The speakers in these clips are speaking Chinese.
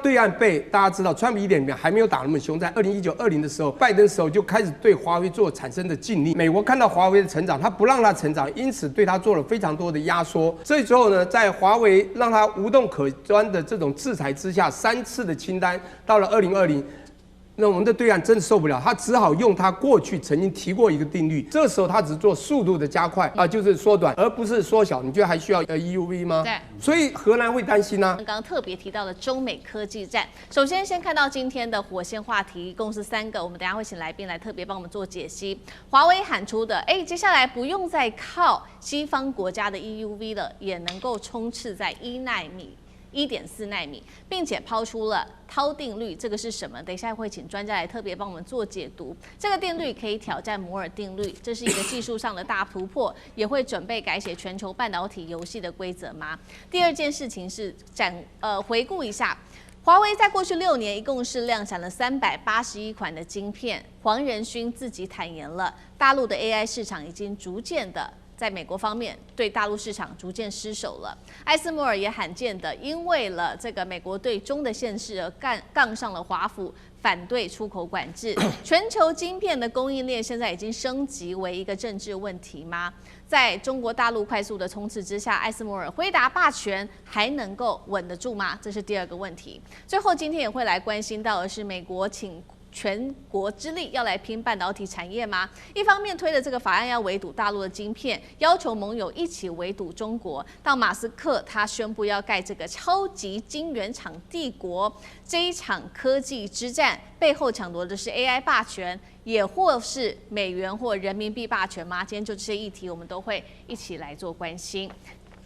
對岸被大家知道，川普1點還沒有打那麼兇，在2019、20的時候，拜登的時候就開始對華為做產生的禁令。美國看到華為的成長，他不讓它成長，因此對它做了非常多的壓縮。所以最後呢，在華為讓它無洞可鑽的這種制裁之下，3次的清單，到了2020。那我們的對岸真的受不了，他只好用他過去曾經提過一個定律，這時候他只做速度的加快就是縮短，而不是縮小。你覺得還需要EUV 嗎？對，所以荷蘭會擔心啊。剛剛特別提到的中美科技戰，首先看到今天的火線話題，共是3個，我們等一下會請來賓來特別幫我們做解析。華為喊出的，接下來不用再靠西方國家的 EUV 了，也能夠衝刺在1奈米。1.4奈米，並且拋出了涛定律，這個是什麼？等一下會請專家來特別幫我們做解讀。這個定律可以挑戰摩爾定律，這是一個技術上的大突破，也會準備改寫全球半導體遊戲的規則嗎？第二件事情是回顧一下，華為在過去6年一共是量產了381款的晶片。黃仁勳自己坦言了，大陸的 AI 市場已經逐漸的。在美國方面，对大陸市場逐漸失守了。艾斯摩爾也罕見的因為了這個美國對中的限制而槓上了華府，反對出口管制。全球晶片的供應鏈現在已經升級為一個政治問題嗎？在中國大陸快速的衝刺之下，艾斯摩爾輝達霸權還能夠穩得住嗎？這是第二個問題。最後，今天也會來關心到的是美國請全國之力要來拼半導體產業嗎？一方面推了這個法案要圍堵大陸的晶片，要求盟友一起圍堵中國。到馬斯克他宣布要蓋這個超級晶圓廠帝國，這一場科技之戰背後搶奪的是 AI 霸權，也或是美元或人民幣霸權嗎？今天就這些議題，我們都會一起來做關心。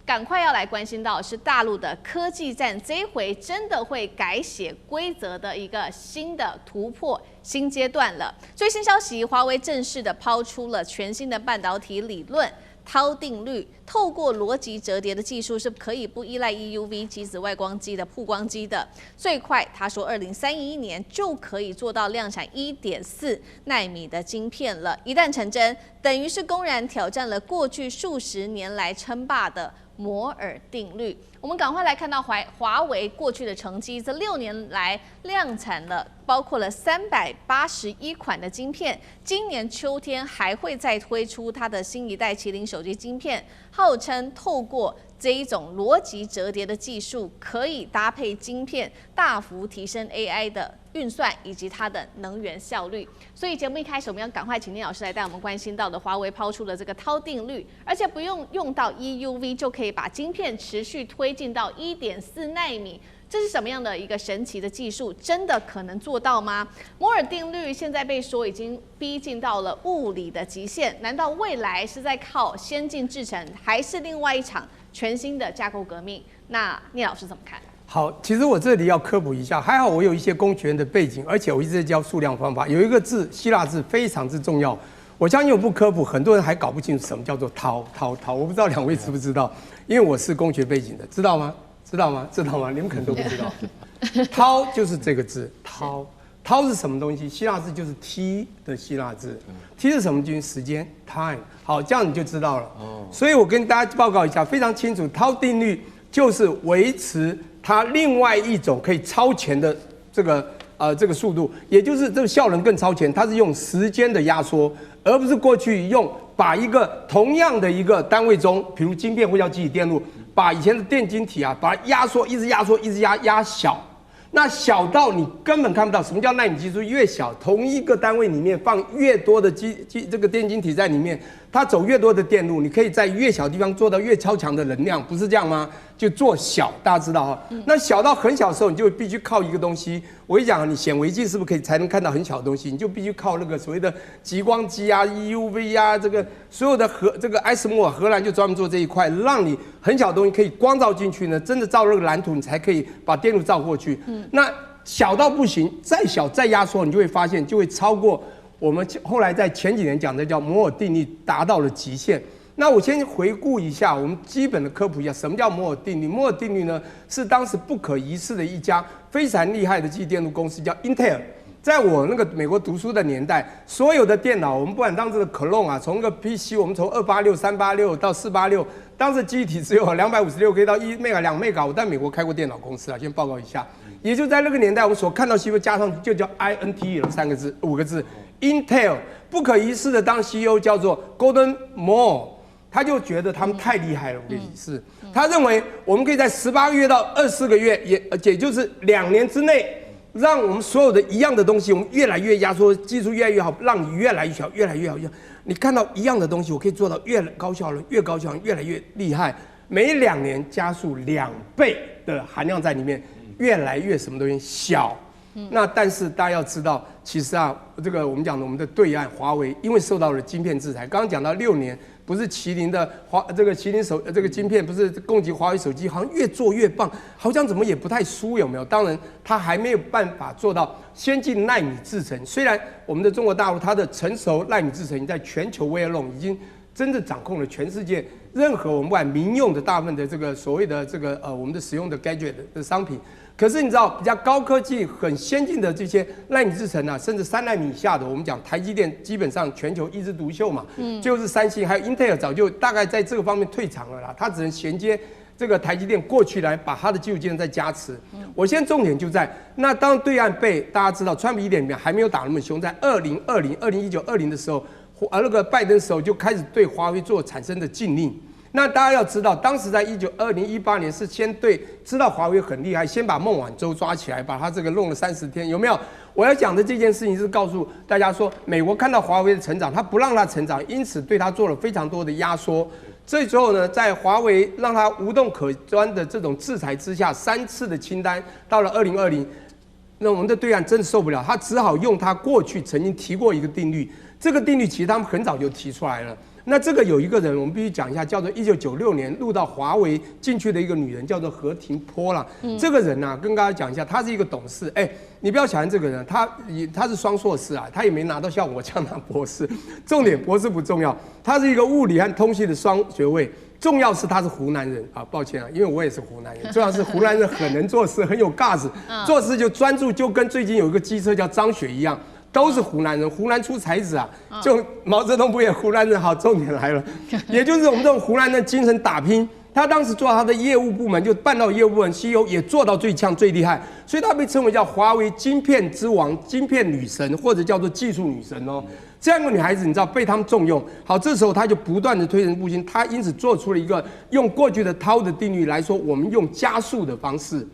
趕快要來關心到的是大陸的科技戰，這一回真的會改寫規則的一個新的突破新階段了。最新消息，華為正式的拋出了全新的半導體理論涛定律，透過邏輯折疊的技術是可以不依賴 EUV 極紫外光機的曝光機的。最快他說2031年就可以做到量產1.4奈米的晶片了。一旦成真，等於是公然挑戰了過去數十年來稱霸的摩爾定律。我們趕快來看到華為過去的成績，這6年來量產了包括了381款的晶片，今年秋天還會再推出它的新一代麒麟手機晶片，號稱透過這一種邏輯折疊的技術，可以搭配晶片大幅提升 AI 的運算以及它的能源效率。所以節目一開始，我們要趕快請聶老師來帶我們關心到的華為拋出了這個涛定律，而且不用到 EUV 就可以把晶片持續推進到1.4奈米。這是什麼樣的一個神奇的技術？真的可能做到嗎？摩爾定律現在被說已經逼近到了物理的極限，難道未來是在靠先進製程，還是另外一場全新的架構革命？那聶老師怎麼看？好，其實我這裡要科普一下，還好我有一些工學院的背景，而且我一直在教數量方法。有一個字，希臘字非常之重要。我相信我不科普，很多人還搞不清楚什麼叫做涛。我不知道2位知不知道？因為我是工學背景的，知道嗎？知道嗎？你們可能都不知道。涛就是這個字，涛是什麼東西？希臘字就是 T 的希臘字。T 是什麼？就是時間 time。好，這樣你就知道了。所以我跟大家報告一下，非常清楚，涛定律就是維持它另外一種可以超前的這個速度，也就是這個效能更超前，它是用時間的壓縮，而不是過去用把一個同樣的一個單位中，比如晶片或叫集體電路，把以前的電晶體把它壓縮，一直壓小，那小到你根本看不到。什麼叫奈米技術？越小，同一個單位裡面放越多的這個電晶體在裡面，它走越多的電路，你可以在越小的地方做到越超強的能量，不是這樣嗎？就做小，大家知道哈。那小到很小的時候，你就必須靠一個東西。我跟你講，你顯微鏡是不是才能看到很小的東西？你就必須靠那個所謂的極光機啊、EUV 啊，這個所有的這個艾斯摩爾荷蘭就專門做這一塊，讓你很小的東西可以光照進去呢，真的照那個藍圖，你才可以把電路照過去。那小到不行，再小再壓縮，你就會發現就會超過我們後來在前幾年講的叫摩爾定律達到了極限。那我先回顧一下，我們基本的科普一下，什麼叫摩爾定律？摩爾定律呢，是當時不可一世的一家非常厲害的機电路公司叫英特爾，在我那個美國讀書的年代，所有的電腦，我們不管當時的 Clone 啊，從個 PC， 我們從286、386到486，當時記憶體只有256 可以到1 mega、2 mega。我在美國開過電腦公司啊，先報告一下。也就在那個年代，我們所看到CPU加上去就叫 INTEL 5個字 ，Intel 不可一世的當 CEO 叫做 Gordon Moore， 他就覺得他們太厲害了，我跟你是，他認為我們可以在18個月到24個月，也就是2年之內。讓我們所有的一樣的東西，我們越來越壓縮，技術越來越好，讓你越來越小，越來越好。你看到一樣的東西，我可以做到越高效了，越高效，越來越厲害。每2年加速2倍的含量在裡面，越來越什麼東西小。那但是大家要知道，其實啊，這個我們講的我們的對岸華為，因為受到了晶片制裁，剛剛講到6年。不是麒麟的麒麟這個晶片不是供給華為手機，好像越做越棒，好像怎麼也不太輸，有沒有？當然，它還沒有辦法做到先進奈米製程。雖然我們的中國大陸它的成熟奈米製程在全球 way alone 已經真正掌控了全世界任何我們不管民用的大部分的這個所謂的這個我們的使用的 gadget 的商品。可是你知道，比較高科技、很先进的這些奈米製程啊，甚至3奈米以下的，我們講台積電基本上全球一枝獨秀嘛，就是三星還有 Intel 早就大概在這個方面退場了啦，它只能銜接這個台積電過去來把它的技術技能再加持。我現在重點就在那，當對岸被大家知道，川普1.0還沒有打那麼凶，在2019、20的時候，那個拜登時候就開始對華為做產生的禁令。那大家要知道，當時在2018年是先對知道華為很厲害，先把孟晚舟抓起來，把他這個弄了30天，有沒有？我要講的這件事情是告訴大家說，美國看到華為的成長，他不讓他成長，因此對他做了非常多的壓縮。這之後呢，在華為讓他無洞可鑽的這種制裁之下，3次的清單，到了2020，那我們的對岸真的受不了，他只好用他過去曾經提過一個定律，這個定律其實他們很早就提出來了。那這個有一個人，我們必須講一下，叫做1996年入到華為進去的一個女人，叫做何庭波啦。這個人呢、啊，跟大家講一下，她是一個董事。你不要小看這個人，他是雙碩士啊，他也沒拿到像我這樣拿博士。重點博士不重要，他是一個物理和通信的雙學位。重要是他是湖南人啊，抱歉啊，因為我也是湖南人。重要是湖南人很能做事，很有 guts， 做事就專注，就跟最近有一個機車叫張雪一樣。都是湖南人，湖南出才子啊！就毛澤東不也湖南人？好，重點來了，也就是我們這種湖南的精神打拼。他當時做他的業務部門，就辦到業務部門 CEO 也做到最強最厲害，所以他被稱為叫華為晶片之王、晶片女神，或者叫做技術女神哦。這樣一個女孩子，你知道被他們重用。好，這時候他就不斷的推陳出新，他因此做出了一個用過去的濤的定律來說，我們用加速的方式，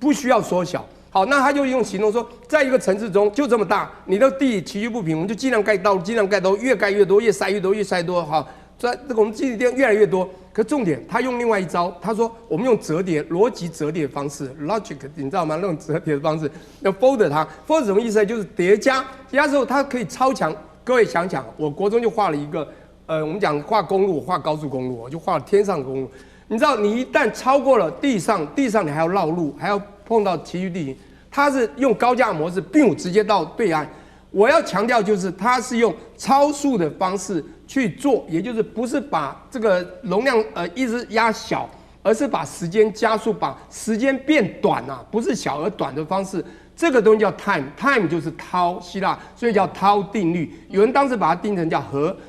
不需要縮小。好，那他就用行動說，在一個城市中就這麼大，你的地崎嶇不平，我們就盡量蓋道路，盡量蓋道路，越蓋越多，越塞越多，越塞越多。好，這個我們基地店越來越多。可重點，他用另外一招，他說我們用折疊邏輯折疊的方式 ，logic， 你知道嗎？那種折疊的方式，要 fold 它 ，fold 什麼意思呢？就是疊加，疊加之後它可以超強。各位想想，我國中就畫了一個，我們講畫公路，畫高速公路，我就畫了天上的公路。你知道，你一旦超過了地上你還要繞路，還要碰到崎嶇地形，它是用高架模式，並直接到對岸。我要強調就是，它是用超速的方式去做，也就是不是把這個容量一直壓小，而是把時間加速，把時間變短啊，不是小而短的方式。這個東西叫 time 就是濤，希臘，所以叫濤定律。有人當時把它定成叫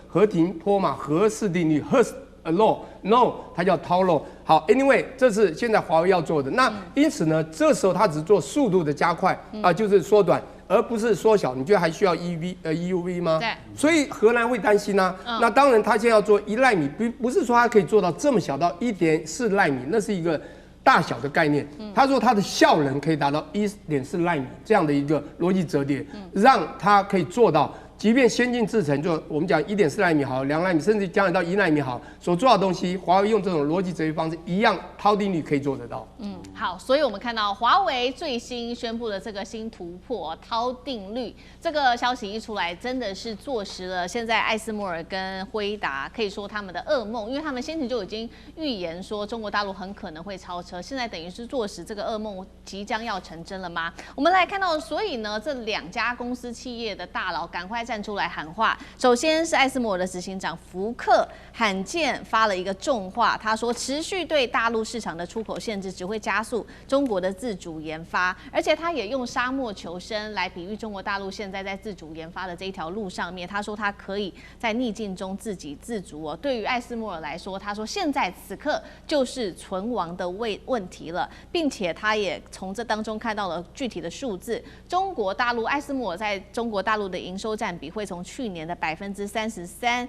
何庭波嘛，何氏定律 ，Hurst law，no， 它叫濤 law。好 ，anyway， 這是現在華為要做的。那因此呢，這時候它只做速度的加快啊，就是縮短，而不是縮小。你覺得還需要 EUV 嗎？對。所以荷蘭會擔心啊。那當然，它現在要做1奈米，不是說它可以做到這麼小到1.4奈米，那是一個大小的概念。他說它的效能可以達到1.4奈米這樣的一個邏輯折疊，讓它可以做到。即便先進製程，就我們講1.4奈米好，2奈米，甚至將來到1奈米好，所做的東西，華為用這種邏輯折疊方式，一樣濤定律可以做得到。好，所以我們看到華為最新宣布的這個新突破濤定律，這個消息一出來，真的是坐實了現在艾斯摩爾跟輝達可以說他們的噩夢，因為他們先前就已經預言說中國大陸很可能會超車，現在等於是坐實這個噩夢即將要成真了嗎？我們來看到，所以呢，這2家公司企業的大佬趕快站出來喊話。首先是艾斯摩爾的執行長福克罕見發了一個重話，他說持續對大陸市場的出口限制只會加速中國的自主研發，而且他也用沙漠求生來比喻中國大陸現在在自主研發的這一條路上面，他說他可以在逆境中自給自足哦。对于艾斯摩爾來說，他說現在此刻就是存亡的問題了，並且他也從這當中看到了具體的數字。中國大陸艾斯摩爾在中國大陸的營收佔比會從去年的33%，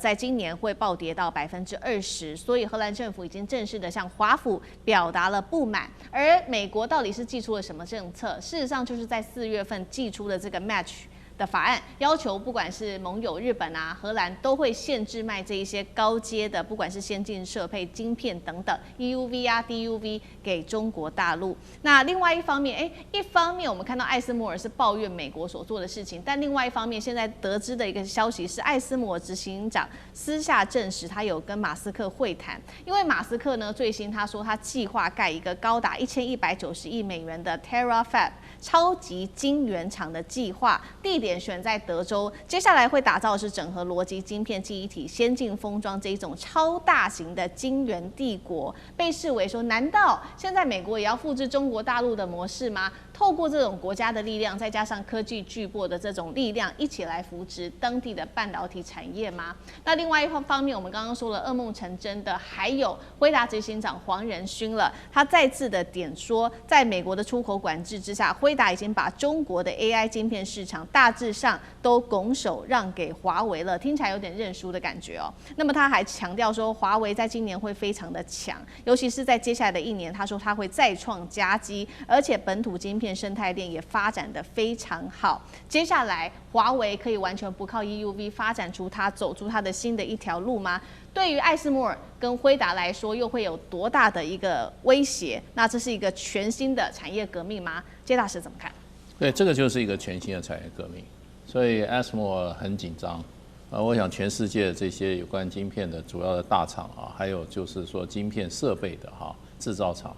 在今年會暴跌到20%，所以荷蘭政府已經正式的向華府表達了不滿。而美國到底是祭出了什麼政策？事實上就是在4月份祭出的這個 Match的法案，要求不管是盟友日本啊、荷蘭都會限制賣這一些高階的，不管是先進設備、晶片等等 EUV 啊、DUV 給中國大陸。那另外一方面，一方面我們看到艾斯摩爾是抱怨美國所做的事情，但另外一方面，現在得知的一個消息是，艾斯摩爾執行長私下證實他有跟馬斯克會談，因為馬斯克呢最新他說他計劃蓋一個高達1190億美元的 Terafab 超級晶圓廠的計劃，地點選在德州，接下來會打造的是整合邏輯晶片、記憶體、先進封裝這一種超大型的晶圓帝國，被視為說，難道現在美國也要複製中國大陸的模式嗎？透過這種國家的力量，再加上科技巨擘的這種力量，一起來扶持當地的半導體產業嗎？那另外一方面，我們剛剛說了噩夢成真的，還有輝達執行長黃仁勳了，他再次的點說，在美國的出口管制之下，輝達已經把中國的 AI 晶片市場大致上都拱手讓給華為了，聽起來有點認輸的感覺哦。那麼他還強調說，華為在今年會非常的強，尤其是在接下來的一年，他說他會再創佳績，而且本土晶片生態鏈也發展得非常好。接下來，華為可以完全不靠 EUV 發展出走出它的新的一條路嗎？對於艾斯摩爾跟輝達來說，又會有多大的一個威脅？那這是一個全新的產業革命嗎？謝大使怎麼看？對，這個就是一個全新的產業革命，所以艾斯摩爾很緊張。我想全世界這些有關晶片的主要的大廠啊，還有就是說晶片設備的製造廠，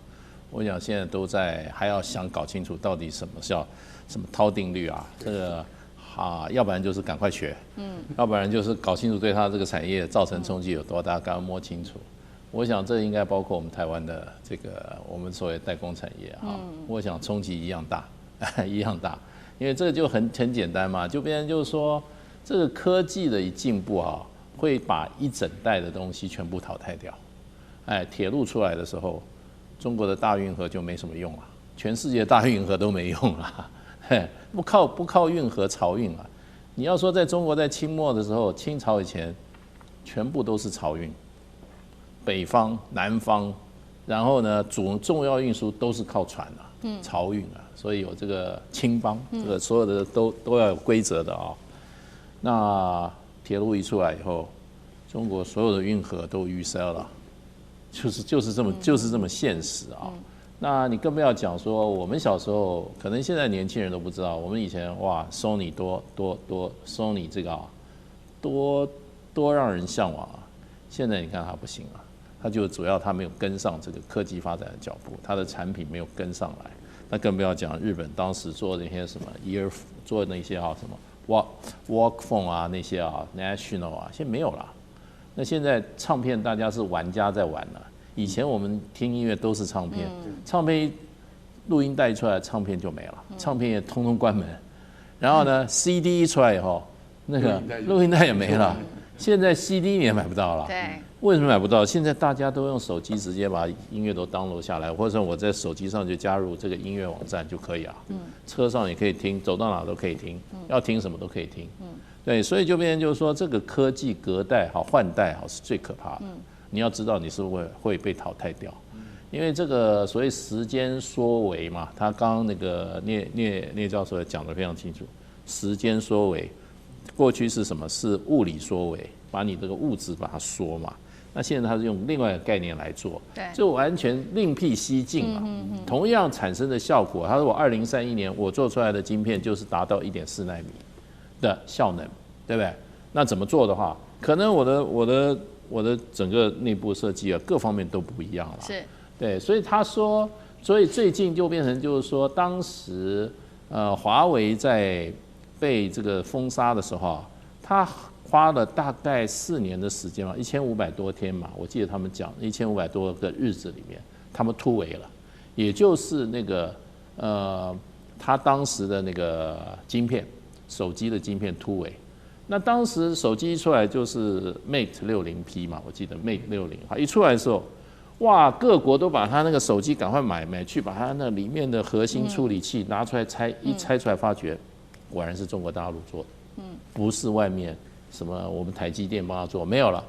我想現在都還要想搞清楚到底什麼叫什麼濤定律啊，這個要不然就是趕快學，要不然就是搞清楚對它這個產業造成衝擊有多大，剛剛摸清楚。我想這應該包括我們台灣的這個我們所謂代工產業啊，我想衝擊一樣大，一樣大，因為這個就很簡單嘛，就變成就是說這個科技的一進步啊，會把一整代的東西全部淘汰掉。鐵路出來的時候，中國的大運河就沒什麼用了，全世界大運河都沒用了，不靠運河漕運啊。你要說在中國在清末的時候，清朝以前全部都是漕運。北方、南方，然後呢，重要運輸都是靠船啊，漕運啊，所以有這個青幫，這個所有的都要有規則的啊。那鐵路一出來以後，中國所有的運河都淤塞了，就是這麼現實啊。那你更不要講說，我們小時候，可能現在年輕人都不知道，我們以前哇，Sony ，Sony 這個啊，多讓人向往啊。現在你看它不行了。它就主要它沒有跟上這個科技發展的腳步，它的產品沒有跟上來。那更不要講日本當時做那些什麼 做那些什麼 Walkphone 啊那些National 啊，現在沒有了。那現在唱片大家是玩家在玩了。以前我們聽音樂都是唱片，唱片錄音帶一出來，唱片就沒了，唱片也通通關門。然後呢，CD 一出來以後，那個錄音帶也沒了。現在 CD 你也買不到了。對。為什麼買不到？現在大家都用手機直接把音樂都 download 下來，或者我在手機上就加入這個音樂網站就可以啊。車上也可以聽，走到哪都可以聽，要聽什麼都可以聽。對，所以就變成就是說，這個科技隔代換代是最可怕的。你要知道你是不是會被淘汰掉，因為這個所謂時間縮微嘛，他剛剛那個聶教授也講得非常清楚，時間縮微，過去是什麼？是物理縮微，把你這個物質把它縮嘛。那現在他是用另外一個概念來做，就完全另闢蹊徑嘛。同樣產生的效果，他說我2031年我做出來的晶片就是達到1.4奈米的效能，對不對？那怎麼做的話，可能我的整個內部設計各方面都不一樣了。是，對，所以他說，所以最近就變成就是說，當時華為在被這個封殺的時候啊，他花了大概4年的時間嘛，1500多天嘛，我记得他們講1500多個日子里面，他們突圍了，也就是那個他當時的那個晶片，手機的晶片突圍。那當時手機一出來就是 Mate 60P 嘛，我記得 Mate 60，一出來的時候，哇，各國都把他那個手機趕快買去，把他那裡面的核心處理器拿出来拆，一拆出來發覺，果然是中國大陸做的，不是外面什麼我們台積電幫他做，沒有了。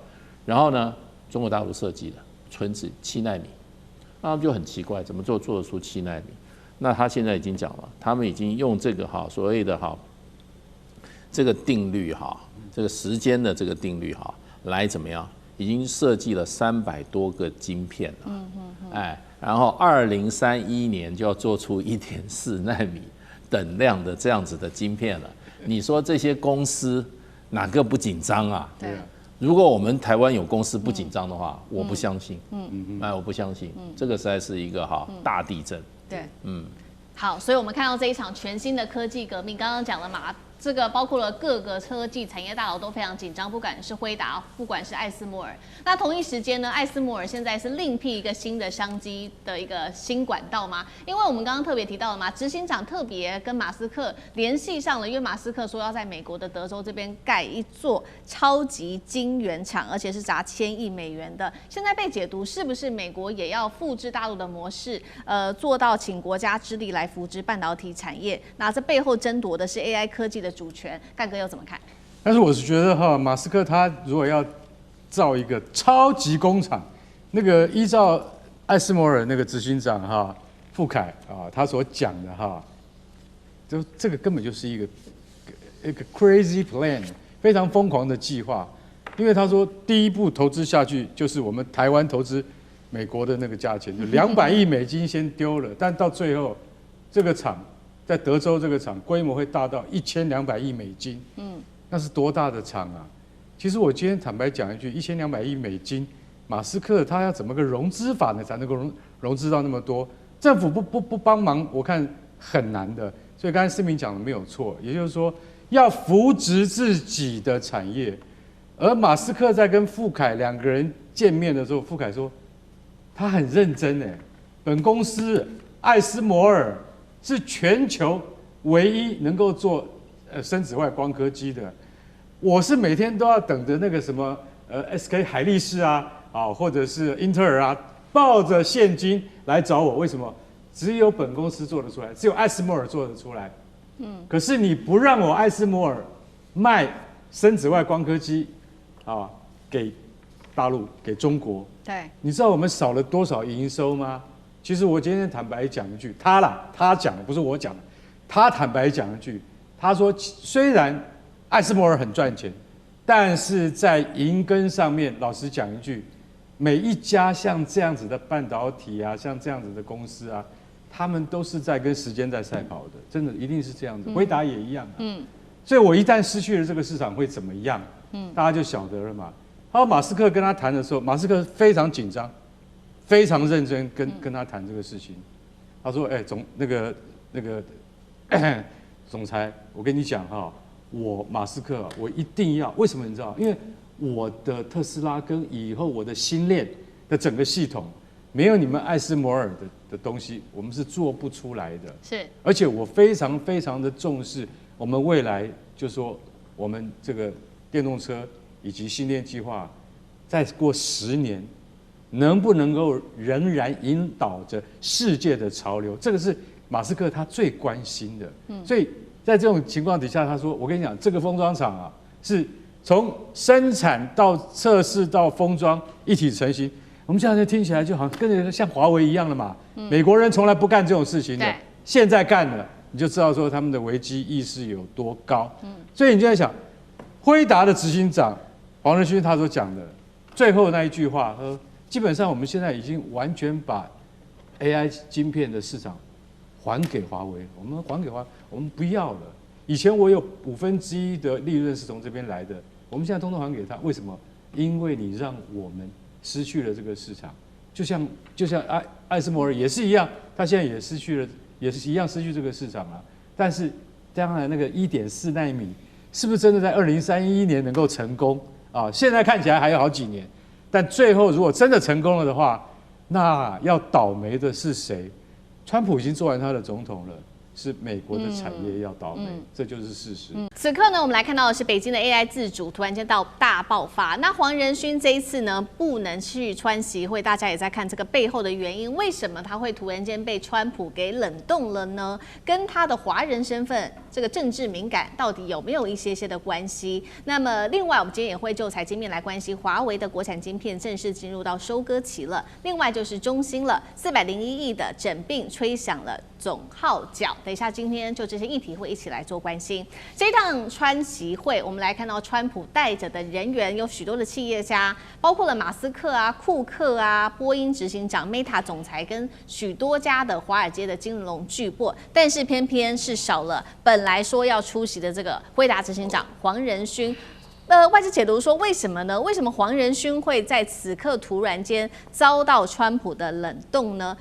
然後呢，中國大陸設計的純指7奈米，那他們就很奇怪，怎麼做得出7奈米？那他現在已經講了，他們已經用這個所謂的這個定律這個時間的這個定律來怎麼樣？已經設計了300多個晶片了，然後2031年就要做出1.4奈米等量的這樣子的晶片了。你說這些公司哪個不緊張啊？对。如果我們台灣有公司不緊張的話，我不相信。我不相信，這個實在是一個大地震。对，好，所以我们看到這一場全新的科技革命，剛剛講了嘛，這個包括了各個科技產業大佬都非常緊張，不管是輝達，不管是艾斯摩爾。那同一時間呢，艾斯摩爾現在是另闢一個新的商機的一個新管道嗎？因為我們剛剛特別提到了嘛，執行長特別跟馬斯克聯繫上了，因為馬斯克說要在美國的德州這邊蓋一座超級晶圓廠，而且是砸1000億美元的。現在被解讀是不是美國也要複製大陸的模式，做到請國家之力來扶植半導體產業？那這背後爭奪的是 AI 科技的主權，幹哥又怎麼看？但是我是覺得馬斯克他如果要造一個超級工廠，那個依照艾斯摩爾那個執行長傅凱他所講的就這個根本就是一個 crazy plan， 非常瘋狂的計劃。因為他說第一步投資下去就是我們台灣投資美國的那個價錢，就200億美金先丟了，但到最後這個廠在德州這個廠規模會大到1200億美金，那是多大的廠啊？其實我今天坦白講一句，1200億美金，馬斯克他要怎麼個融資法呢，才能夠融資到那麼多？政府不幫忙，我看很難的。所以剛才思明講的沒有錯，也就是說要扶植自己的產業。而馬斯克在跟傅凱兩個人見面的時候，傅凱說他很認真哎，本公司艾斯摩爾是全球唯一能夠做深紫外光刻機的。我是每天都要等着那個什麼SK 海力士或者是英特爾抱着現金來找我，為什麼？只有本公司做得出來，只有艾斯摩爾做得出來。可是你不讓我艾斯摩爾賣深紫外光刻機給大陸給中國，對，你知道我們少了多少營收嗎？其實我今天坦白講一句，他講的不是我講的，他坦白講一句，他說雖然艾斯摩爾很賺錢，但是在銀根上面，老實講一句，每一家像這樣子的半導體像這樣子的公司他們都是在跟時間在賽跑的，真的一定是這樣子。輝達也一樣。所以我一旦失去了這個市場會怎麼樣？大家就曉得了嘛。然後馬斯克跟他談的時候，馬斯克非常緊張，非常認真跟他談這個事情。他說：“總裁，我跟你講我馬斯克我一定要，為什麼你知道？因為我的特斯拉跟以後我的星鏈的整個系統，沒有你們艾斯摩爾的東西，我們是做不出來的。是，而且我非常非常的重視我們未來，就說我們這個電動車以及星鏈計劃，再過10年，能不能夠仍然引導着世界的潮流？這個是馬斯克他最關心的。所以在這種情況底下，他說：“我跟你講，這個封裝廠是從生產到測試到封裝一體成型。我們現在聽起來就好像跟着像華為一樣的嘛。美國人從來不幹這種事情的，現在幹了，你就知道說他們的危機意識有多高。所以你就在想，輝達的執行長黃仁勳他所講的最後那一句話，他說：基本上我們現在已經完全把 AI 晶片的市場還給華為，我們還給華為，我們不要了。以前我有1/5的利潤是從這邊來的，我們現在通通還給他。為什麼？因為你讓我們失去了這個市場，就像艾斯摩爾也是一樣，他現在也失去了，也是一樣失去這個市場。但是當然那個1.4奈米是不是真的在2031年能夠成功啊？現在看起來還有好幾年，但最後如果真的成功了的話，那要倒霉的是誰？川普已經做完他的總統了。是美國的產業要倒霉，這就是事實。此刻呢，我們來看到的是北京的 AI 自主突然間大爆發。那黃仁勳這一次呢，不能去川習會，大家也在看這個背後的原因，為什麼他會突然間被川普給冷凍了呢？跟他的華人身份這個政治敏感到底有沒有一些的關係？那麼另外，我們今天也會就財經面來關心華為的國產晶片正式進入到收割期了。另外就是中芯了，401億的整併吹響了總號角。等一下，今天就這些議題會一起來做關心。這一趟川習會，我們來看到川普帶着的人員有許多的企業家，包括了馬斯克啊、庫克啊、波音執行長、Meta 總裁跟許多家的華爾街的金融巨擘，但是偏偏是少了本来說要出席的這個輝達執行長黃仁勳。外界解讀說，為什麼呢？為什麼黃仁勳會在此刻突然間遭到川普的冷凍呢？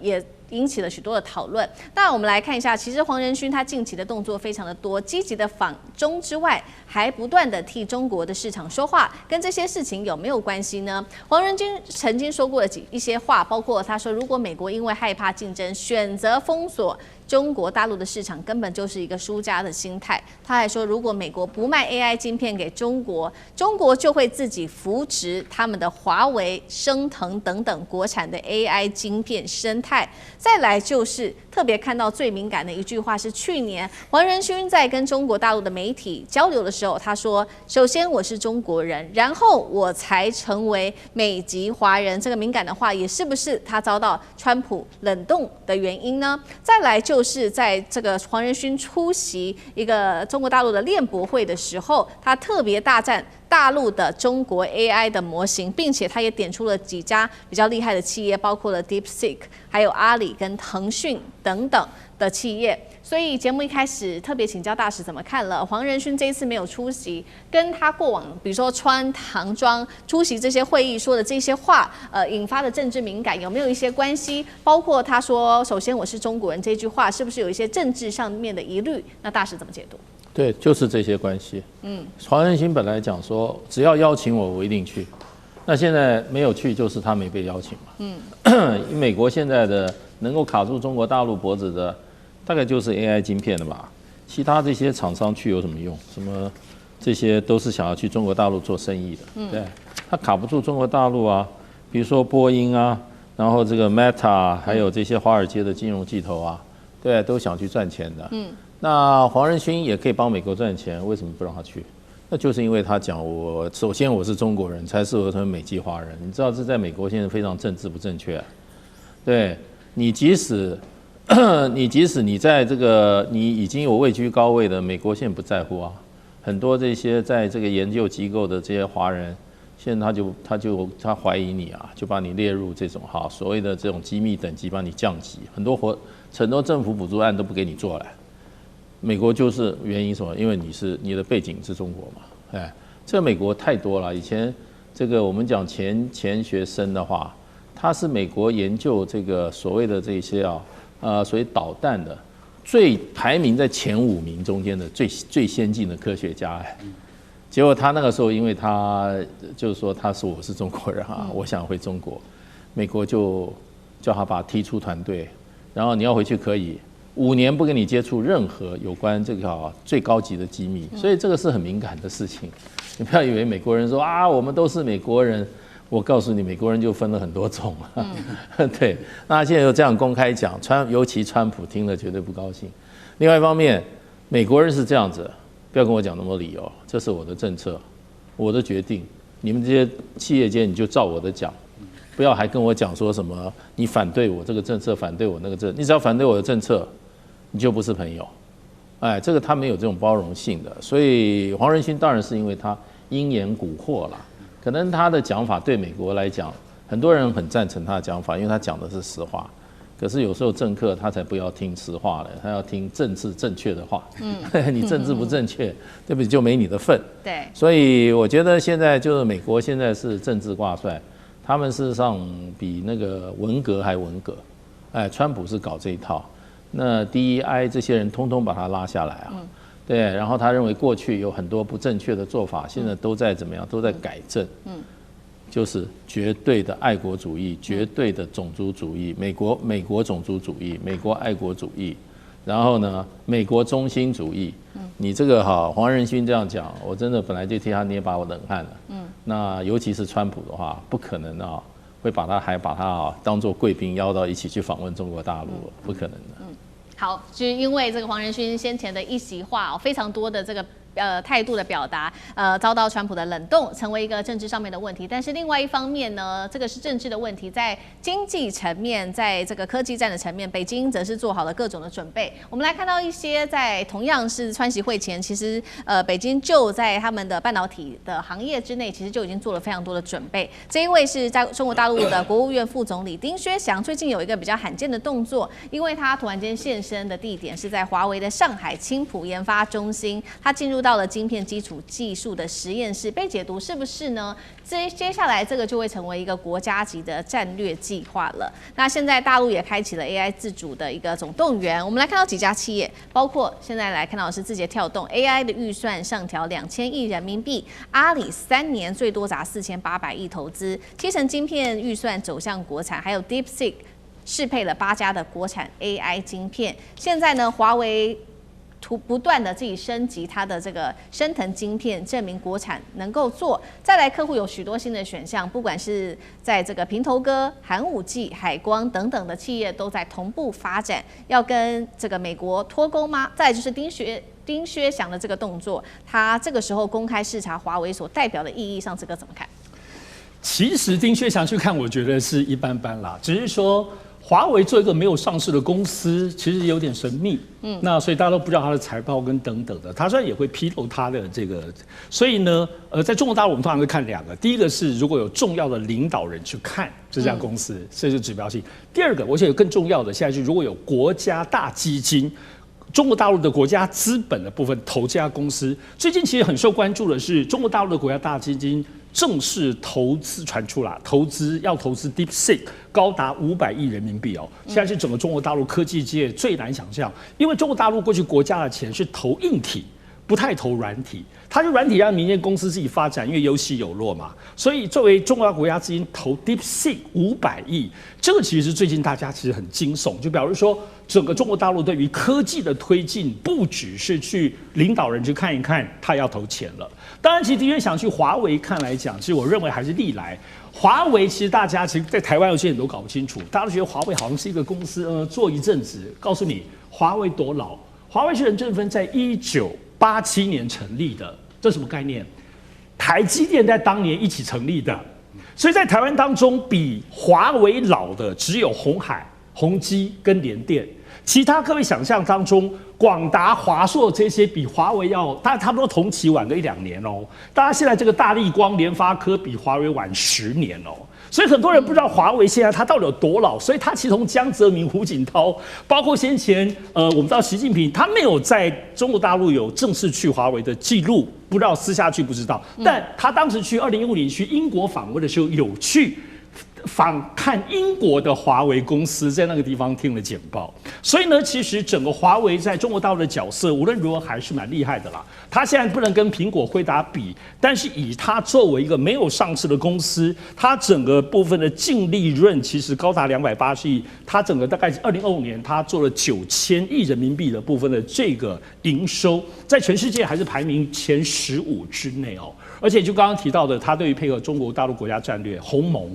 也引起了許多的討論。當然，我們來看一下，其實黃仁勳他近期的動作非常的多，積極的訪中之外，還不斷的替中國的市場說話，跟這些事情有沒有關係呢？黃仁勳曾經說過的一些話，包括他說，如果美國因為害怕競爭，選擇封鎖中國大陸的市場，根本就是一個輸家的心態。他還說，如果美國不賣 AI 晶片給中國，中國就會自己扶植他們的華為、昇騰等等國產的 AI 晶片生態。再來就是特別看到最敏感的一句話是，去年黃仁勳在跟中國大陸的媒體交流的時候，他說：“首先我是中國人，然後我才成為美籍華人。”這個敏感的話，也是不是他遭到川普冷凍的原因呢？再來就是在這個黃仁勳出席一個中國大陸的鏈博會的時候，他特別大讚大陸的中國 AI 的模型，並且他也點出了幾家比較厲害的企業，包括了 DeepSeek、還有阿里跟騰訊等等的企業。所以節目一開始特別請教大使怎麼看了黃仁勳這一次沒有出席，跟他過往比如說穿唐裝出席這些會議說的這些話，引發的政治敏感有沒有一些關係？包括他說首先我是中國人這句話，是不是有一些政治上面的疑慮？那大使怎麼解讀？對，就是這些關係。黃仁勳本來講說，只要邀請我，我一定去。那現在沒有去，就是他沒被邀請嘛。美國現在的能夠卡住中國大陸脖子的，大概就是 AI 晶片了吧？其他這些廠商去有什麼用？什麼這些都是想要去中國大陸做生意的。對，他卡不住中國大陸啊。比如說波音啊，然後這個 Meta， 還有這些華爾街的金融巨頭啊，對，都想去賺錢的。那黃仁勳也可以幫美國賺錢，為什麼不讓他去？那就是因為他講首先我是中國人，才適合成為美籍華人。你知道這在美國現在非常政治不正確。對，你即使你在這個你已經有位居高位的美國，現在不在乎啊。很多這些在這個研究機構的這些華人，現在他懷疑你啊，就把你列入這種所謂的這種機密等級，把你降級。很多政府補助案都不給你做了。美國就是原因什麼？因為你的背景是中國嘛，這個美國太多了。以前這個我們講前學生的話，他是美國研究這個所謂的這些所謂導彈的排名在前5名中間的最先進的科學家。結果他那個時候，因為他就是說我是中國人啊，我想回中國，美國就叫他把他踢出團隊，然後你要回去可以。5年不跟你接觸任何有關這個最高級的機密，所以這個是很敏感的事情。你不要以為美國人說我們都是美國人，我告訴你，美國人就分了很多種。對，那現在又這樣公開講，尤其川普聽了絕對不高興。另外一方面，美國人是這樣子，不要跟我講那麼多理由，這是我的政策，我的決定，你們這些企業界你就照我的講。不要還跟我講說什麼你反對我這個政策，反對我那個政策，你只要反對我的政策，你就不是朋友。這個他沒有這種包容性的，所以黃仁勳當然是因為他因言蠱惑啦，可能他的講法對美國來講，很多人很贊成他的講法，因為他講的是實話。可是有時候政客他才不要聽實話了，他要聽政治正確的話。你政治不正確，對不起就沒你的份。對，所以我覺得現在就是美國現在是政治掛帥。他們事實上比那個文革還文革，川普是搞這一套。那 DEI 這些人通通把他拉下來啊。对，然後他認為過去有很多不正確的做法，現在都在怎麼樣，都在改正。就是絕對的愛國主義，絕對的種族主義，美國種族主義，美國愛國主義，然後呢，美國中心主義。你這個哈，黃仁勳這樣講，我真的本來就替他捏把我冷汗了。那尤其是川普的話，不可能啊，會把他啊當做貴賓邀到一起去訪問中國大陸，不可能的。好，就是因為這個黃仁勳先前的一席話哦，非常多的這個態度的表達，遭到川普的冷凍，成為一個政治上面的問題。但是另外一方面呢，這個是政治的問題，在經濟層面，在這個科技戰的層面，北京則是做好了各種的準備。我們來看到一些在同樣是川習會前，其實北京就在他們的半導體的行業之內，其實就已經做了非常多的準備。這一位是在中國大陸的國務院副總理丁薛祥，最近有一個比較罕見的動作，因為他突然間現身的地點是在華為的上海青浦研發中心，他進入到了晶片基礎技術的實驗室，被解讀是不是呢？接下來這個就會成為一個國家級的戰略計劃了。那現在大陸也開啟了 AI 自主的一個總動員，我們來看到幾家企業，包括現在來看到的是字節跳動 AI 的預算上調2000億人民幣，阿里3年最多砸4800億投資，7成晶片預算走向國產，還有 DeepSeek 適配了8家的國產 AI 晶片。現在呢，華為不斷的自己升級它的這個升騰晶片，證明國產能夠做。再來，客戶有許多新的選項，不管是在這個平頭哥、寒武紀、海光等等的企業都在同步發展，要跟這個美國脫鈎嗎？再來就是丁薛祥的這個動作，他這個時候公開視察華為所代表的意義上，這個怎麼看？其實丁薛祥去看，我覺得是一般般啦，只是說華為做一個沒有上市的公司，其實有點神秘。那所以大家都不知道它的財報跟等等的，他雖然也會披露他的這個，所以呢，在中國大陸我們通常會看兩個，第一個是如果有重要的領導人去看這家公司，這就是指標性；第二個，我想有更重要的，現在是如果有國家大基金。中國大陸的國家資本的部分投這家公司，最近其實很受關注的是，中國大陸的國家大基金正式投資傳出來，要投資 DeepSeek 高達500億人民幣哦，現在是整個中國大陸科技界最難想象，因為中國大陸過去國家的錢是投硬體，不太投軟體，它就軟體讓民間公司自己發展，因為有起有落嘛。所以作為中國國家資金投 DeepSeek 500億，這個其實最近大家其實很驚悚，就表示說整個中國大陸對於科技的推進，不只是去領導人去看一看，他要投錢了。當然，其實的確想去華為看來講，其實我認為還是歷來華為，其實大家其實在台灣有些人都搞不清楚，大家都覺得華為好像是一個公司，做一陣子，告訴你華為多老，華為是任正非在1987年成立的，這什麼概念？台積電在當年一起成立的，所以在台灣當中比華為老的只有鴻海、宏基跟聯電，其他各位想象當中，廣達、華碩這些比華為要，大概差不多同期晚個1-2年哦。大家現在這個大立光、聯發科比華為晚10年哦。所以很多人不知道華為現在它到底有多老，所以它其實從江澤民、胡錦濤，包括先前我們知道習近平，他沒有在中國大陸有正式去華為的記錄，不知道私下去不知道，但他當時去2015年去英國訪問的時候有去看英國的華為公司，在那個地方聽了簡報，所以呢，其實整個華為在中國大陸的角色，無論如何還是蠻厲害的啦。它現在不能跟蘋果、輝達比，但是以它作為一個沒有上市的公司，它整個部分的淨利潤其實高達280億，它整個大概2025年它做了9000億人民幣的部分的這個營收，在全世界還是排名前15之內哦。而且就剛剛提到的，它對於配合中國大陸國家戰略鴻蒙。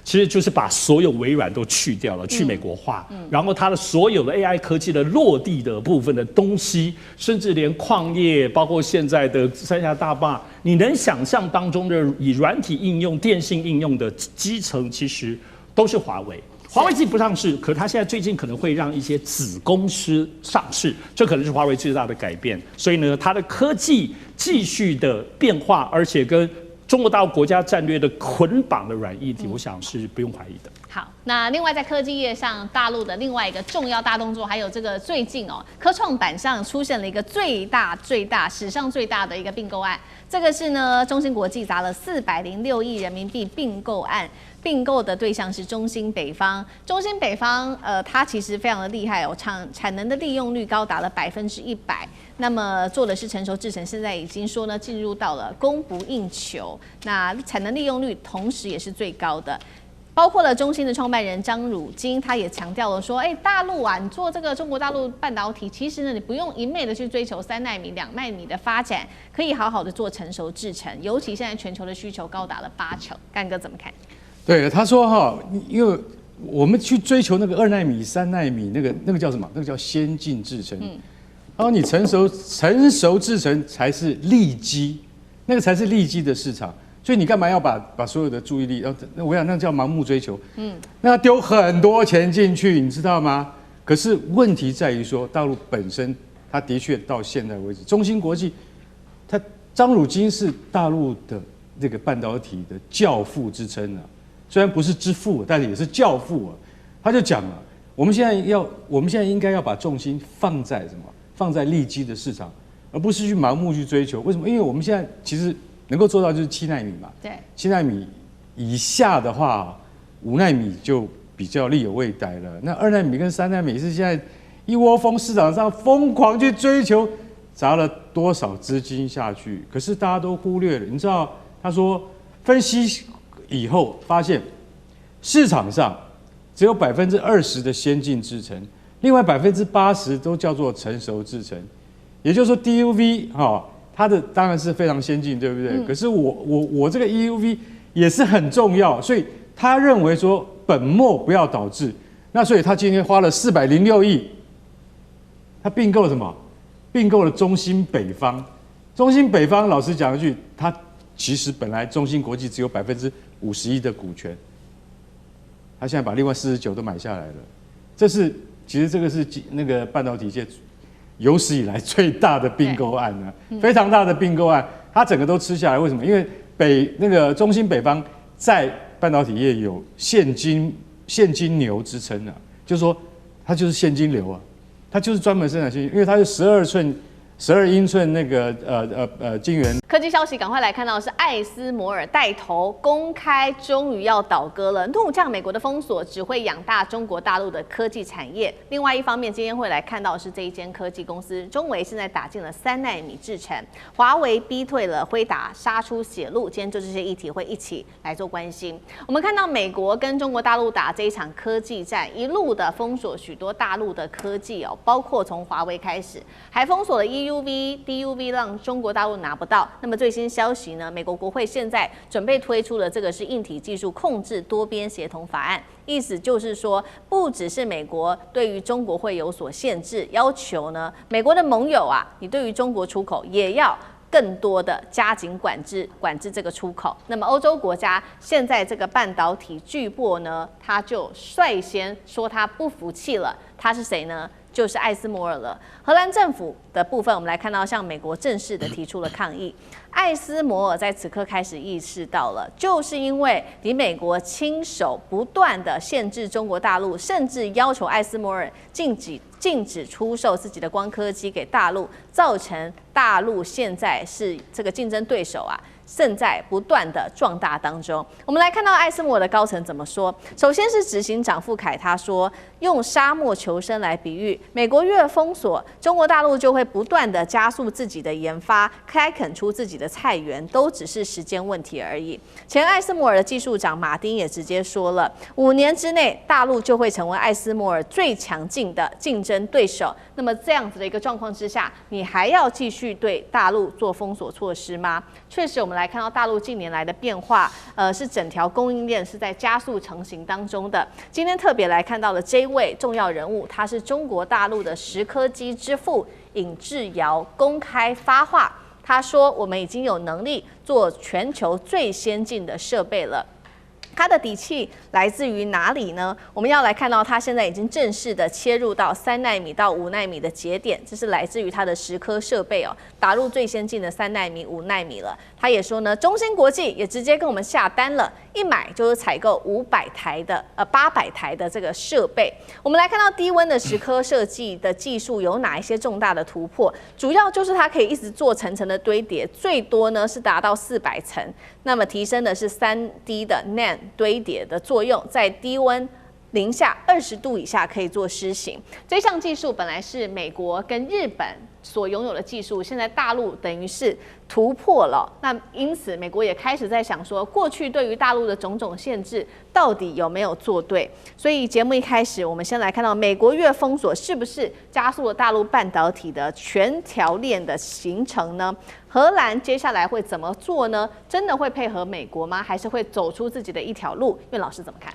其實就是把所有微軟都去掉了，去美國化，然後它的所有的 AI 科技的落地的部分的東西，甚至連礦業，包括現在的三峽大壩，你能想象當中的以軟體應用、電信應用的基層，其實都是華為。華為自己不上市，可它現在最近可能會讓一些子公司上市，這可能是華為最大的改變。所以呢，它的科技繼續的變化，而且跟中國大陸國家戰略的捆綁的軟硬體，我想是不用懷疑的。好，那另外在科技業上，大陸的另外一個重要大動作，還有這個最近科創板上出現了一個史上最大的一個併購案。這個是呢，中芯國際砸了406億人民幣併購案，併購的對象是中芯北方。中芯北方它其實非常的厲害哦，產能的利用率高達了100%。那麼做的是成熟製程，現在已經說呢進入到了供不應求，那產能利用率同時也是最高的。包括了中芯的創辦人張汝京，他也強調了說，大陸啊，你做這個中國大陸半導體，其實呢，你不用一昧的去追求3奈米、2奈米的發展，可以好好的做成熟製程，尤其現在全球的需求高達了80%。幹哥怎麼看？對，他說哈，因為我們去追求那個2奈米、3奈米，那個叫什麼？那個叫先進製程。然後你成熟製程才是利基，那個才是利基的市场。所以你幹嘛要把所有的注意力，我想那叫盲目追求，那丟很多錢進去，你知道嗎？可是問題在於說，大陸本身，它的確到現在為止，中芯國際，它張汝京是大陸的這個半導體的教父之稱啊，雖然不是之父，但是也是教父啊。他就講了，我們現在應該要把重心放在什麼？放在利基的市場，而不是去盲目去追求。為什麼？因為我們現在其實能夠做到就是7奈米嘛，對，7奈米以下的話，5奈米就比較力有未逮了。那2奈米跟3奈米是現在一窩蜂市場上瘋狂去追求，砸了多少資金下去？可是大家都忽略了，你知道，他說分析以後發現，市場上只有20%的先進製程，另外80%都叫做成熟製程，也就是說 DUV 哈。它的當然是非常先進，對不對？可是我這個 EUV 也是很重要，所以他認為說本末不要倒置，那所以他今天花了406億，他併購了什麼？併購了中芯北方。中芯北方老實講一句，他其實本來中芯國際只有51%的股權，他現在把另外49%都買下來了。其實這個是那個半導體界有史以來最大的併購案呢，非常大的併購案，它整個都吃下來。為什麼？因為那個中芯北方在半導體業有現金牛之稱啊，就是說它就是現金流啊，它就是專門生產現金，因為它是12英寸那個晶圓。科技消息，趕快來看到的是艾斯摩爾帶頭公開，終於要倒戈了，怒嗆美國的封鎖，只會養大中國大陸的科技產業。另外一方面，今天會來看到的是這一間科技公司中微現在打進了3奈米製程，華為逼退了輝達，殺出血路。今天就這些議題會一起來做關心。我們看到美國跟中國大陸打這一場科技戰，一路的封鎖許多大陸的科技哦，包括從華為開始，還封鎖了EUV、DUV， 讓中國大陸拿不到。那麼最新消息呢？美國國會現在準備推出的這個是硬體技術控制多邊協同法案，意思就是說，不只是美國對於中國會有所限制，要求呢美國的盟友啊，你對於中國出口也要更多的加緊管制這個出口。那麼歐洲國家現在這個半導體巨擘呢，他就率先說他不服氣了。他是誰呢？就是艾斯摩爾了。荷蘭政府的部分，我們來看到，向美國正式的提出了抗議。艾斯摩爾在此刻開始意識到了，就是因為你美國親手不斷的限制中國大陸，甚至要求艾斯摩爾禁止出售自己的光刻機給大陸，造成大陸現在是這個競爭對手啊，正在不斷的壯大當中。我們來看到艾斯摩爾的高層怎麼說。首先是執行長傅凱，他說用沙漠求生來比喻，美國越封鎖，中國大陸就會不斷的加速自己的研發，開墾出自己的菜園，都只是時間問題而已。前艾斯摩爾的技術長馬丁也直接說了，5年之內大陸就會成為艾斯摩爾最強勁的競爭對手。那麼這樣子的一個狀況之下，你還要繼續對大陸做封鎖措施嗎？確實，我們來看到大陸近年來的變化，是整條供應鏈是在加速成型當中的。今天特別來看到了這位重要人物，他是中國大陸的蝕刻機之父尹志堯公開發話，他說：“我們已經有能力做全球最先進的設備了。”他的底氣來自於哪裡呢？我們要來看到，他現在已經正式的切入到3奈米到5奈米的節點，這是來自於他的蝕刻設備哦，打入最先進的3奈米、5奈米了。他也說呢，中芯國際也直接跟我們下單了一買就是採購800台的這個設備。我們來看到低溫的蝕刻設計的技術有哪一些重大的突破？主要就是它可以一直做层層的堆疊，最多呢是達到400層，那麼提升的是3D 的 NAND 堆疊的作用，在低溫零下20度以下可以做施行。這項技術本來是美國跟日本所擁有的技術，現在大陸等於是突破了。那因此，美國也開始在想說，過去對于大陸的種種限制到底有沒有做對？所以節目一開始，我們先來看到美國越封鎖是不是加速了大陸半導體的全條鏈的形成呢？荷蘭接下來會怎麼做呢？真的會配合美國嗎？還是會走出自己的一條路？苑老師怎麼看？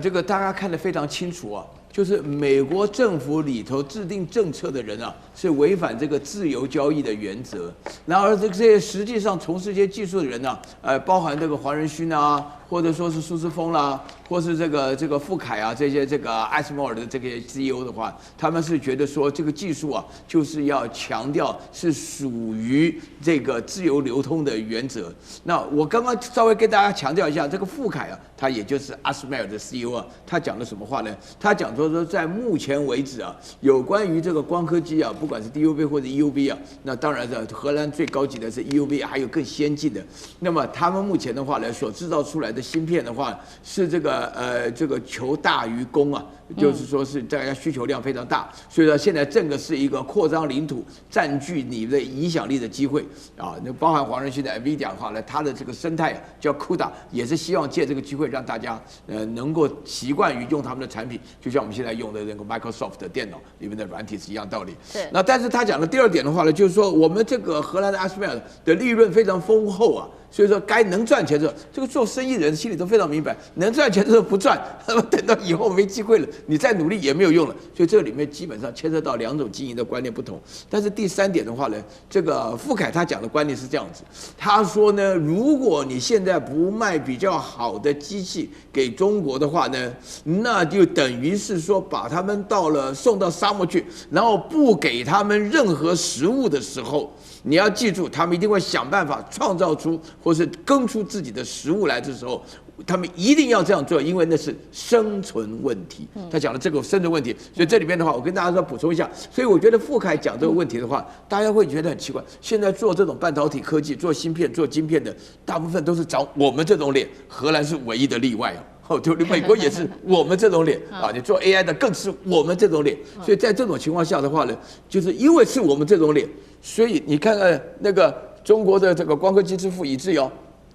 這個大家看得非常清楚啊，就是美國政府裡頭制定政策的人啊，是違反這個自由交易的原則。然而這些實際上從事這些技術的人呢，包含這個黃仁勳啊，或者說是蘇姿豐啦，或是這個富凱啊，這些這個艾斯摩爾的這個 CEO 的話，他們是覺得說這個技術啊，就是要強調是屬於這個自由流通的原則。那我剛剛稍微跟大家強調一下，這個富凱啊，他也就是阿斯麦尔的 CEO 啊，他講了什麼話呢？他講說在目前為止啊，有關於這個光刻機啊，不管是 DUV 或者 EUV 啊，那當然的，荷蘭最高級的是 EUV， 還有更先進的。那麼他們目前的話呢，所制造出來的芯片的話，是这個求大於供啊，就是說是大家需求量非常大，所以說現在這個是一個擴張領土、佔據你的影響力的機會啊。那包含黃仁勳的 NVIDIA 的話呢，它的這個生態啊叫 CUDA， 也是希望借這個機會讓大家能夠習慣於用他們的產品，就像我們現在用的那個 Microsoft 的電腦裡面的軟體是一樣道理。那但是他講的第二點的話呢，就是說我們這個荷蘭的 ASML 的利潤非常豐厚啊。所以說，該能賺錢的時候，這個做生意的人心裡都非常明白，能賺錢的時候不賺，那麼等到以後沒機會了，你再努力也沒有用了。所以這裡面基本上牽涉到兩種經營的觀念不同。但是第三點的話呢，這個富凱他講的觀念是這樣子，他說呢，如果你現在不賣比較好的機器給中國的話呢，那就等於是說把他們送到沙漠去，然後不給他們任何食物的時候。你要記住，他們一定會想辦法創造出或是耕出自己的食物來的時候，他們一定要這樣做，因為那是生存問題。他講了這個生存問題，所以這裡面的話，我跟大家說補充一下。所以我覺得富凱講這個問題的話，大家會覺得很奇怪。現在做這種半導體科技、做芯片、做晶片的，大部分都是找我們這種臉，荷蘭是唯一的例外啊。對，美國也是我們這種臉啊，你做 AI 的更是我們這種臉。所以在這種情況下的話呢，就是因為是我們這種臉。所以你看看那個中國的這個光刻機之父以至堯，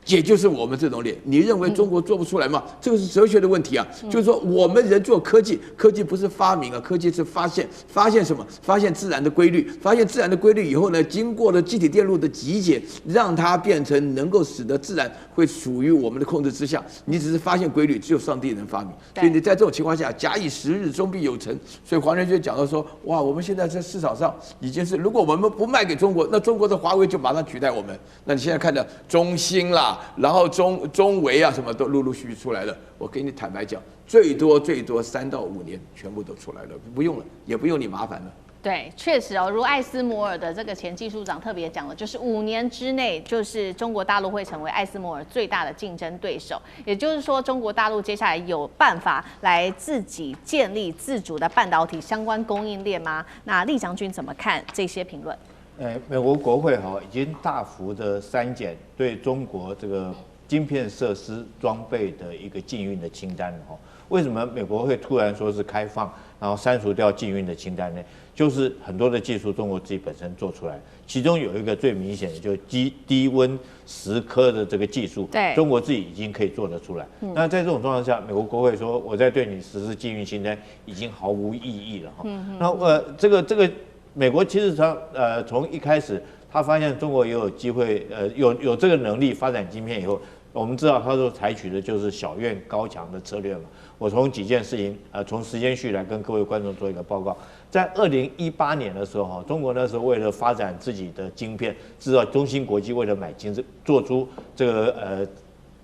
也就是我們這種臉。你認為中國做不出來嗎？這個是哲學的問題啊。就是說我們人做科技，科技不是發明啊，科技是發現。發現什麼？發現自然的規律。發現自然的規律以後呢，經過了積體電路的集結，讓它變成能夠使得自然會屬於我們的控制之下。你只是發現規律，只有上帝能發明。所以你在這種情況下，假以時日，終必有成。所以黃仁勳講到說，哇，我們現在在市場上已經是，如果我們不賣給中國，那中國的華為就馬上取代我們。那你現在看到中興啦，然後中微啊，什麼都陸陸續續出來了。我給你坦白講，最多3到5年全部都出來了，不用了，也不用你麻煩了。对，確實哦，如艾斯摩爾的這個前技術長特別講了，就是5年之內，就是中國大陸會成為艾斯摩爾最大的競爭對手。也就是說，中國大陸接下來有辦法來自己建立自主的半導體相關供應鏈嗎？那酈將軍怎麼看這些評論？美國國會已經大幅的刪減對中國這個晶片設施裝備的一個禁運的清單了。為什麼美國會突然說是開放，然後刪除掉禁運的清單呢？就是很多的技術中國自己本身做出來，其中有一個最明顯的就是低溫蝕刻的這個技術，對，中國自己已經可以做得出來。那在這種狀況下，美國國會說我在對你實施禁運清單已經毫無意義了哈。那這個美國其實從一開始他發現中國也有機會有這個能力發展晶片以後，我們知道他說採取的就是小院高牆的策略嘛。我從幾件事情從時間序來跟各位觀眾做一個報告。在2018年的時候，中國那時候為了發展自己的晶片，知道中芯國際為了做出這個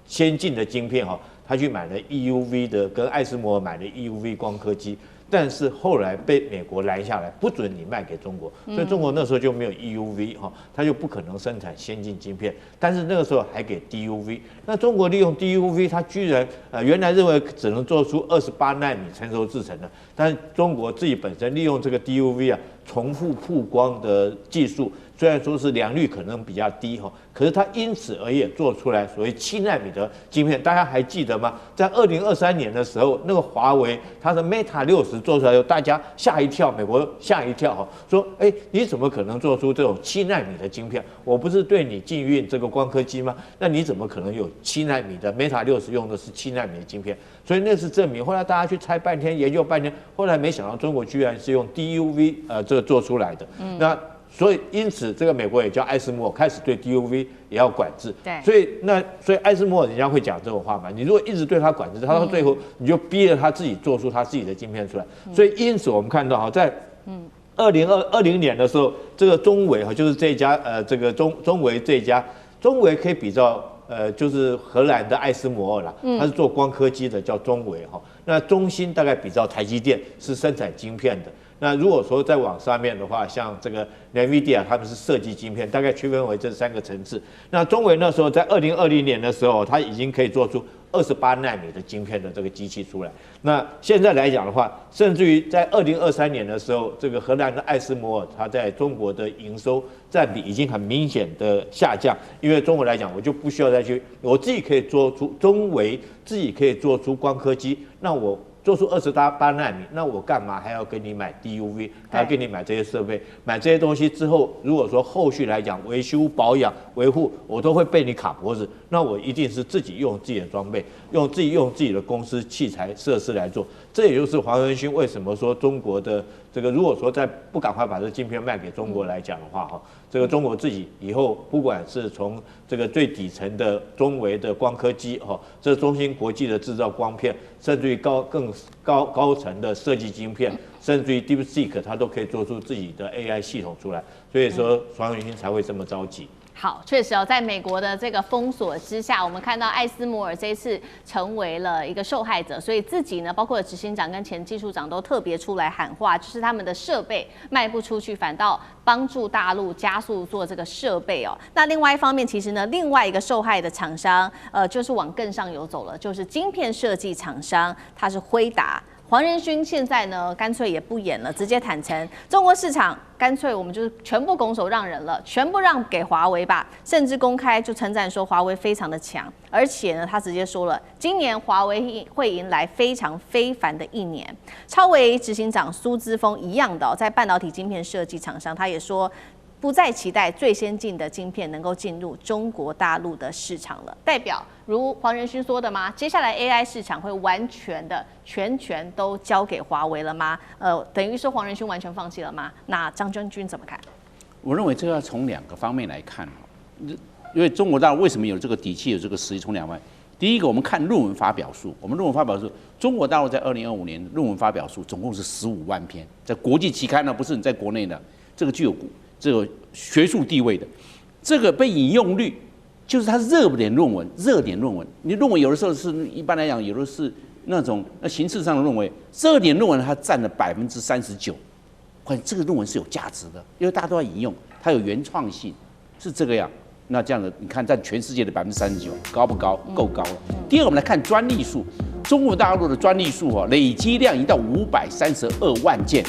先進的晶片他去買了 EUV 的，跟艾斯摩爾買了 EUV 光刻機。但是後來被美國攔下來，不准你賣給中國，所以中國那時候就沒有 EUV 哈，它就不可能生產先進晶片。但是那個時候還給 DUV， 那中國利用 DUV， 它居然原來認為只能做出28奈米成熟製程的，但是中國自己本身利用這個 DUV 啊，重複曝光的技術。雖然說是良率可能比較低哈，可是它因此而也做出來所謂7奈米的晶片，大家還記得嗎？在2023年的時候，那個華為它的 Mate 60做出來以後，大家嚇一跳，美國嚇一跳哈，說你怎麼可能做出這種7奈米的晶片？我不是對你禁運這個光刻機嗎？那你怎麼可能有7奈米的 Mate 60用的是7奈米的晶片？所以那是證明。後來大家去猜半天，研究半天，後來沒想到中國居然是用 DUV 這個做出來的。那所以，因此，這個美國也叫艾斯摩爾開始對 DUV 也要管制。对。所以艾斯摩爾人家會講這種話嘛？你如果一直對他管制，他到最後你就逼着他自己做出他自己的晶片出來。所以，因此我們看到哈，在2020年的時候，這個中微哈，就是這一家這個中微這一家，中微可以比照就是荷蘭的艾斯摩爾啦，它是做光刻機的，叫中微哈。那中芯大概比照台積電是生產晶片的。那如果說再往上面的話，像這個 NVIDIA 他們是設計晶片，大概區分為這3個層次。那中微那時候在2020年的時候，它已經可以做出28奈米的晶片的這個機器出來。那現在來講的話，甚至於在2023年的時候，這個荷蘭的艾斯摩爾，它在中國的營收佔比已經很明顯的下降，因為中國來講，我就不需要再去，我自己可以做出中微，自己可以做出光刻機，那我做出28奈米，那我幹嘛還要跟你買 DUV， 還要跟你買這些設備？買這些東西之後，如果說後續來講維修、保養、維護，我都會被你卡脖子，那我一定是自己用自己的裝備，用自己的公司器材設施來做。這也就是黃仁勳為什麼說中國的這個，如果說再不趕快把這晶片賣給中國來講的話，哈，這個中國自己以後不管是從這個最底層的中微的光刻機，哈，這中芯國際的製造光片，甚至於更高層的設計晶片，甚至於 DeepSeek， 它都可以做出自己的 AI 系統出來。所以說黃仁勳才會這麼着急。好，確實哦，在美國的這個封鎖之下，我們看到艾斯摩爾這一次成為了一個受害者，所以自己呢，包括執行長跟前技術長都特別出來喊話，就是他們的設備賣不出去，反倒幫助大陸加速做這個設備哦。那另外一方面，其實呢，另外一個受害的廠商，就是往更上游走了，就是晶片設計廠商，它是輝達。黃仁勳現在呢，乾脆也不演了，直接坦誠中國市場，乾脆我們就是全部拱手讓人了，全部讓給華為吧，甚至公開就稱讚說華為非常的強，而且呢，他直接說了，今年華為會迎來非常非凡的一年。超微執行長蘇姿豐一樣的，在半導體晶片設計廠商，他也說，不再期待最先進的晶片能夠進入中國大陸的市場了，代表如黃仁勳說的嗎？接下來 AI 市場會完全的全權都交給華為了嗎？等於說黃仁勳完全放棄了嗎？那張將軍怎麼看？我認為這個要從2個方面來看，因為中國大陸為什麼有這個底氣、有這個實力？從2方面，第一個我們看論文發表數，我們論文發表數，中國大陸在2025年論文發表數總共是15萬篇，在國際期刊呢，不是你在國內的，這個具有這個學術地位的，這個被引用率就是它熱點論文，你論文有的時候是一般來講，有的是那種形式上的論文，熱點論文它佔了39%，關鍵這個論文是有價值的，因為大家都要引用，它有原創性，是這個樣。那這樣的，你看佔全世界的39%，高不高？夠高了。第二個，我們來看專利數，中國大陸的專利數累積量已經到532萬件。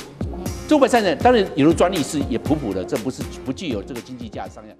530，當然有的專利是也普普的，這不具有這個經濟價值上下。